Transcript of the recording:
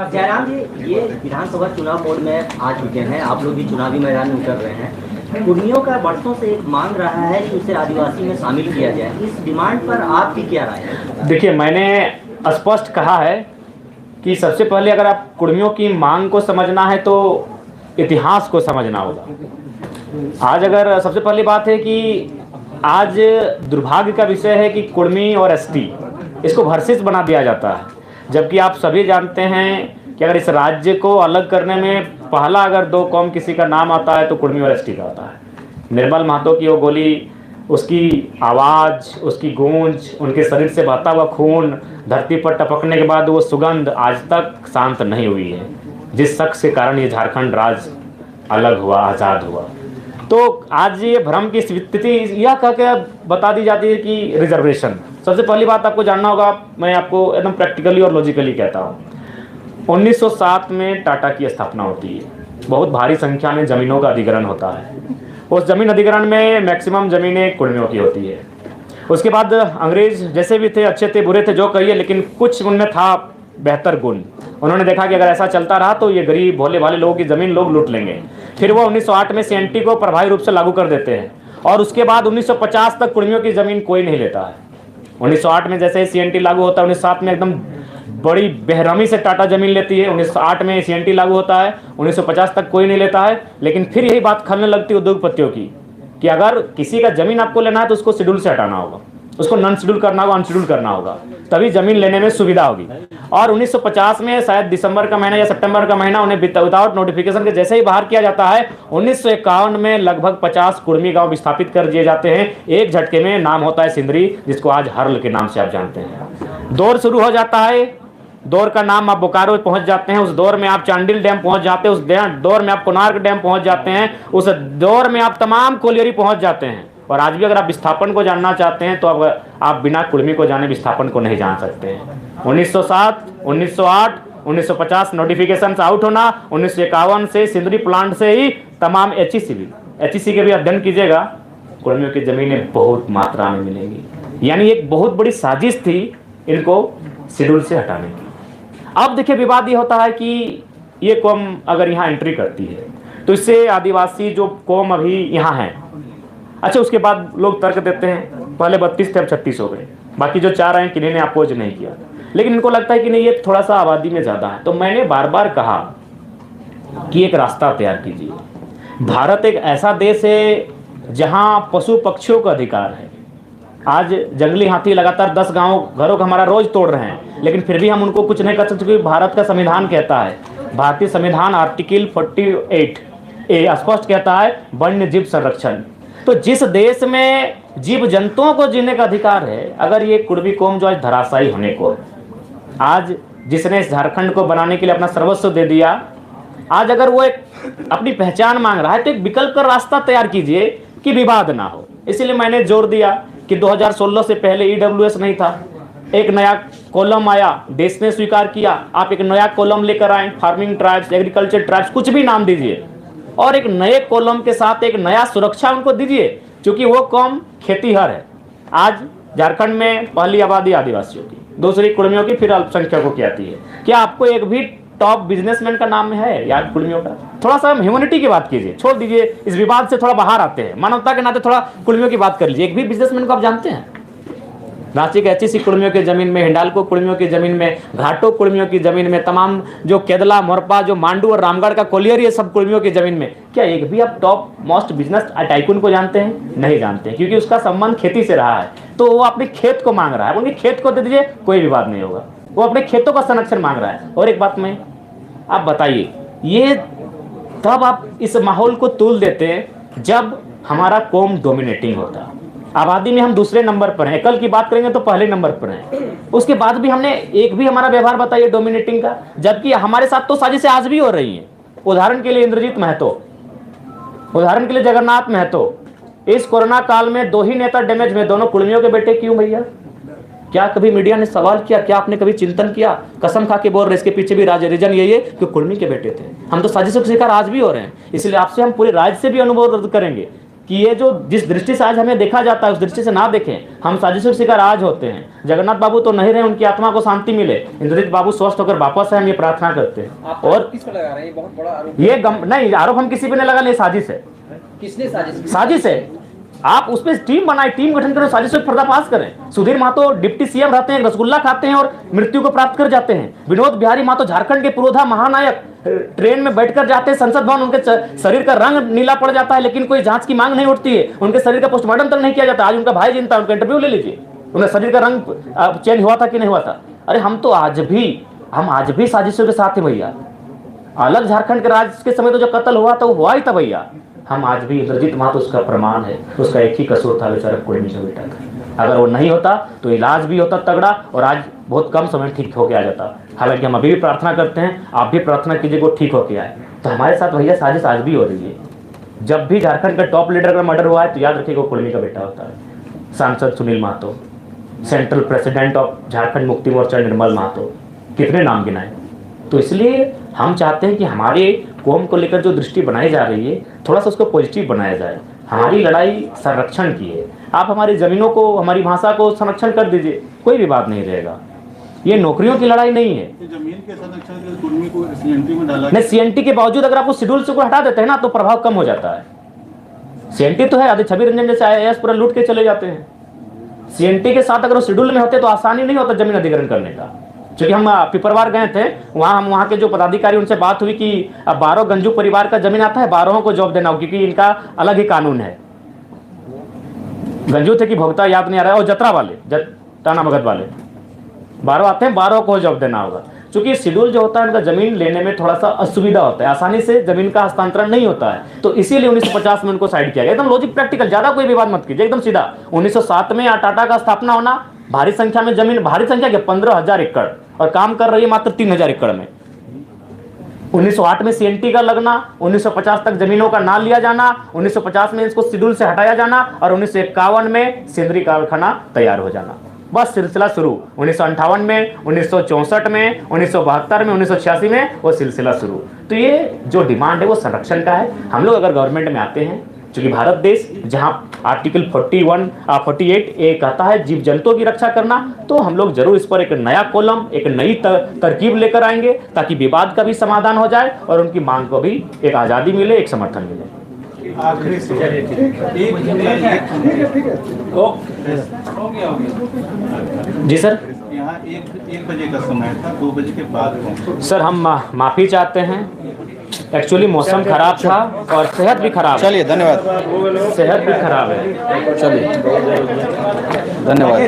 जयराम जी, ये विधानसभा चुनाव मोड में आ चुके हैं, आप लोग भी चुनावी मैदान में उतर रहे हैं। कुर्मियों का वर्षों से एक मांग रहा है कि उसे आदिवासी में शामिल किया जाए, इस डिमांड पर आपकी क्या राय है? देखिए, मैंने स्पष्ट कहा है कि सबसे पहले अगर आप कुर्मियों की मांग को समझना है तो इतिहास को समझना होगा। आज अगर सबसे पहली बात है कि आज दुर्भाग्य का विषय है कि कुर्मी और एसटी इसको वर्सेस बना दिया जाता है, जबकि आप सभी जानते हैं कि अगर इस राज्य को अलग करने में पहला अगर दो कौम किसी का नाम आता है तो कुर्मी और एसटी का आता है। निर्मल महतो की वो गोली, उसकी आवाज़, उसकी गूंज, उनके शरीर से बहता हुआ खून धरती पर टपकने के बाद वो सुगंध आज तक शांत नहीं हुई है, जिस शख्स के कारण ये झारखंड राज्य अलग हुआ, आज़ाद हुआ। तो आज ये भ्रम की स्थिति यह कह के बता दी जाती है कि रिजर्वेशन। सबसे पहली बात आपको जानना होगा, मैं आपको एकदम प्रैक्टिकली और लॉजिकली कहता हूँ। 1907 में टाटा की स्थापना होती है, बहुत भारी संख्या में ज़मीनों का अधिग्रहण होता है। उस जमीन अधिग्रहण में मैक्सिमम ज़मीनें कुर्मियों की होती है। उसके बाद अंग्रेज जैसे भी थे, अच्छे थे बुरे थे जो कहिए, लेकिन कुछ उनमें था बेहतर गुण। उन्होंने देखा कि अगर ऐसा चलता रहा तो ये गरीब भोले भाले लोगों की ज़मीन लोग लूट लेंगे। फिर वो 1908 में सीएनटी को प्रभावी रूप से लागू कर देते हैं और उसके बाद 1950 तक कुर्मियों की ज़मीन कोई नहीं लेता है। 1908 में जैसे ही सीएनटी लागू होता है, 1907 में एकदम बड़ी बेरहमी से टाटा ज़मीन लेती है। 1908 में सीएनटी लागू होता है, 1950 तक कोई नहीं लेता है। लेकिन फिर यही बात खलने लगती है उद्योगपतियों की कि अगर किसी का ज़मीन आपको लेना है तो उसको शेड्यूल से हटाना होगा, उसको नॉन शेड्यूल करना होगा, अनशेड्यूल करना होगा, तभी ज़मीन लेने में सुविधा होगी। और 1950 में शायद दिसंबर का महीना या सितंबर का महीना उन्हें विदाउट नोटिफिकेशन के जैसे ही बाहर किया जाता है, 1951 में लगभग 50 कुर्मी गांव विस्थापित कर दिए जाते हैं एक झटके में। नाम होता है सिंदरी, जिसको आज हर्ल के नाम से आप जानते हैं। दौर शुरू हो जाता है, दौर का नाम आप बोकारो पहुंच जाते हैं, उस दौर में आप चांडिल डैम पहुंच जाते हैं, उस दौर में आप कोणार्क डैम पहुंच जाते हैं, उस दौर में आप तमाम कोलियरी पहुंच जाते हैं। और आज भी अगर आप विस्थापन को जानना चाहते हैं तो आप बिना कुर्मी को जाने विस्थापन को नहीं जान सकते हैं। 1907, 1908, 1950 नोटिफिकेशन से आउट होना, 1951 से सिंदरी प्लांट से ही तमाम एचईसी के भी अध्ययन कीजिएगा, कुर्मियों की ज़मीनें बहुत मात्रा में मिलेंगी। यानी एक बहुत बड़ी साजिश थी इनको शेड्यूल से हटाने की। अब देखिए, विवाद ये होता है कि ये कौम अगर यहाँ एंट्री करती है तो इससे आदिवासी जो कौम अभी यहाँ है, अच्छा उसके बाद लोग तर्क देते हैं पहले 32 थे अब 36 हो गए, बाकी जो 4 आए किन्हीं ने अपोज नहीं किया, लेकिन इनको लगता है कि नहीं ये थोड़ा सा आबादी में ज़्यादा है। तो मैंने बार बार कहा कि एक रास्ता तैयार कीजिए। भारत एक ऐसा देश है जहाँ पशु पक्षियों का अधिकार है। आज जंगली हाथी लगातार 10 घरों का हमारा रोज तोड़ रहे हैं, लेकिन फिर भी हम उनको कुछ नहीं कर सकते क्योंकि भारत का संविधान कहता है, भारतीय संविधान आर्टिकल 48A स्पष्ट कहता है वन्य जीव संरक्षण। तो जिस देश में जीव जंतुओं को जीने का अधिकार है, अगर ये कुर्मी कौम जो आज धराशायी होने को, आज जिसने इस झारखंड को बनाने के लिए अपना सर्वस्व दे दिया, आज अगर वो एक अपनी पहचान मांग रहा है तो एक विकल्प का रास्ता तैयार कीजिए कि विवाद ना हो। इसीलिए मैंने जोर दिया कि 2016 से पहले ईडब्ल्यूएस नहीं था, एक नया कॉलम आया, देश ने स्वीकार किया, आप एक नया कॉलम लेकर आए, फार्मिंग ट्राइब्स, एग्रीकल्चर ट्राइब्स, कुछ भी नाम दीजिए, और एक नए कॉलम के साथ एक नया सुरक्षा उनको दीजिए, क्योंकि वो कौम खेतीहर है। आज झारखंड में पहली आबादी आदिवासियों की, दूसरी कुर्मियों की, फिर अल्पसंख्यकों की आती है। क्या आपको एक भी टॉप बिजनेसमैन का नाम है यार कुर्मियों का? थोड़ा सा ह्यूमैनिटी की बात कीजिए, छोड़ दीजिए इस विवाद से, थोड़ा बाहर आते हैं, मानवता के नाते थोड़ा कुर्मियों की बात कर लीजिए। एक भी बिजनेसमैन को आप जानते हैं? रांची के एचईसी कुर्मियों की ज़मीन में, हिंडाल्को कुर्मियों की ज़मीन में, घाटो कुर्मियों की ज़मीन में, तमाम जो केदला, मोरपा, जो मांडू और रामगढ़ का कोलियर, ये सब कुर्मियों की ज़मीन में, क्या एक भी आप टॉप मोस्ट बिजनेस टाइकून को जानते हैं? नहीं जानते, क्योंकि उसका संबंध खेती से रहा है। तो वो अपने खेत को मांग रहा है, उनके खेत को दे दीजिए, कोई विवाद नहीं होगा। वो अपने खेतों का संरक्षण मांग रहा है। और एक बात में आप बताइए, ये तब आप इस माहौल को तूल देते हैं जब हमारा कौम डोमिनेटिंग होता। आबादी में हम दूसरे नंबर पर हैं, कल की बात करेंगे तो पहले नंबर पर हैं, उसके बाद भी हमने एक भी हमारा व्यवहार बताइए डोमिनेटिंग का, जबकि हमारे साथ तो साजिशें आज भी हो रही हैं। उदाहरण के लिए इंद्रजीत महतो, उदाहरण के लिए जगन्नाथ महतो, इस कोरोना काल में 2 ही नेता डैमेज में, दोनों कुर्मियों के बेटे क्यों भैया? क्या कभी मीडिया ने सवाल किया? क्या आपने कभी चिंतन किया? कसम खा के बोल रहे, इसके पीछे भी रीजन यही है कि कुर्मी के बेटे थे। हम तो साजिशों के शिकार आज भी हो रहे हैं। इसलिए आपसे हम पूरे राज्य से भी अनुरोध करेंगे कि ये जो जिस दृष्टि से आज हमें देखा जाता है उस दृष्टि से ना देखें। हम साजिशों के शिकार आज होते हैं। जगन्नाथ बाबू तो नहीं रहे, उनकी आत्मा को शांति मिले, इंद्रजीत बाबू स्वस्थ होकर वापस आए, हम ये प्रार्थना करते हैं। और किस पर लगा रहे हैं? ये बहुत बड़ा आरोप। ये नहीं, आरोप हम किसी पे नहीं लगा, नहीं, साजिश है। किसने साजिश? साजिश है। आप उस पर टीम बनाए, टीम गठन करें, साजिश पर पर्दाफाश करें। सुधीर महतो डिप्टी सीएम रहते हैं, रसगुल्ला खाते हैं और मृत्यु को प्राप्त कर जाते हैं। विनोद बिहारी महतो झारखंड के पुरोधा महानायक ट्रेन में बैठकर जाते हैं संसद भवन, उनके शरीर का रंग नीला पड़ जाता है, लेकिन कोई जांच की मांग नहीं उठती है, उनके शरीर का पोस्टमार्टम तक नहीं किया जाता। आज उनका भाई जिंदा, उनका इंटरव्यू ले लीजिए, उनका शरीर का रंग चेंज हुआ था कि नहीं हुआ था। अरे हम आज भी साजिशों के साथ हैं भैया। अलग झारखंड के राज्य के समय तो जो कत्ल हुआ था वो हुआ ही था भैया। हम आज भी, इंद्रजीत महतो उसका प्रमाण है, उसका एक ही कसूर था, बेचारा कुर्मी का बेटा था। अगर वो नहीं होता तो इलाज भी होता तगड़ा और आज बहुत कम समय ठीक होके आ जाता। हालांकि हम अभी भी प्रार्थना करते हैं, आप भी प्रार्थना कीजिए वो ठीक होके आए। तो हमारे साथ भैया साजिश आज भी हो रही है। जब भी झारखंड का टॉप लीडर का मर्डर हुआ है तो याद रखिएगा कुर्मी का बेटा होता है। सांसद Sunil Mahato, central president of Jharkhand Mukti Morcha निर्मल महतो, कितने नाम गिनाए। तो इसलिए हम चाहते हैं कि हमारे कौम को लेकर जो दृष्टि बनाई जा रही है थोड़ा सा उसको पॉजिटिव बनाया जाए। हमारी लड़ाई संरक्षण की है। आप हमारी ज़मीनों को, हमारी भाषा को संरक्षण कर दीजिए, कोई भी बात नहीं रहेगा। ये नौकरियों की लड़ाई नहीं है। जमीन के संरक्षण के कुर्मी को सीएनटी में डाला नहीं, सीएनटी के बावजूद अगर आप उस शेड्यूल से को हटा देते हैं ना तो प्रभाव कम हो जाता है। सीएनटी तो है, आदि छवि रंजन जैसे IAS पूरा लूट के चले जाते हैं। सीएनटी के साथ अगर वो शेड्यूल में होते तो आसानी नहीं होता जमीन अधिग्रहण करने का। क्योंकि हम पिपरवार गए थे, वहाँ के जो पदाधिकारी उनसे बात हुई कि अब 12 गंजू परिवार का जमीन आता है, 12 को जॉब देना हो, क्योंकि इनका अलग ही कानून है। गंजू थे कि भोक्ता याद नहीं आ रहा है, और जतरा वाले, टाना भगत वाले 12 आते हैं, 12 को जॉब देना होगा। क्योंकि शेड्यूल जो होता है उनका जमीन लेने में थोड़ा सा असुविधा होता है, आसानी से जमीन का हस्तांतरण नहीं होता है, तो इसीलिए 1950 में उनको साइड किया गया। एकदम लॉजिक प्रैक्टिकल, ज्यादा कोई विवाद मत कीजिए, एकदम सीधा। 1907 में टाटा का स्थापना होना, भारी संख्या में जमीन, भारी संख्या के 15,000 एकड़, और काम कर रही है मात्र 3,000 एकड़ में। 1908 में सीएनटी का लगना, 1950 तक जमीनों का ना लिया जाना, 1950 में इसको शेड्यूल से हटाया जाना, और 1951 में सेंद्रीय कारखाना तैयार हो जाना। बस सिलसिला शुरू। 1958 में, 1964 में, 1972 में, 1986 में वो सिलसिला शुरू। तो ये जो डिमांड है वो संरक्षण का है। हम लोग अगर गवर्नमेंट में आते हैं, क्योंकि भारत देश जहां आर्टिकल 48 ए कहता है जीव जंतुओं की रक्षा करना, तो हम लोग जरूर इस पर एक नया कॉलम, एक नई तरकीब लेकर आएंगे, ताकि विवाद का भी समाधान हो जाए और उनकी मांग को भी एक आज़ादी मिले, एक समर्थन मिले। आखिरी जी सर, यहाँ 1 बजे का समय था, 2 बजे के बाद सर हम माफ़ी चाहते हैं। एक्चुअली मौसम खराब था और सेहत भी खराब है। चलिए, धन्यवाद। सेहत भी खराब है। चलिए, धन्यवाद।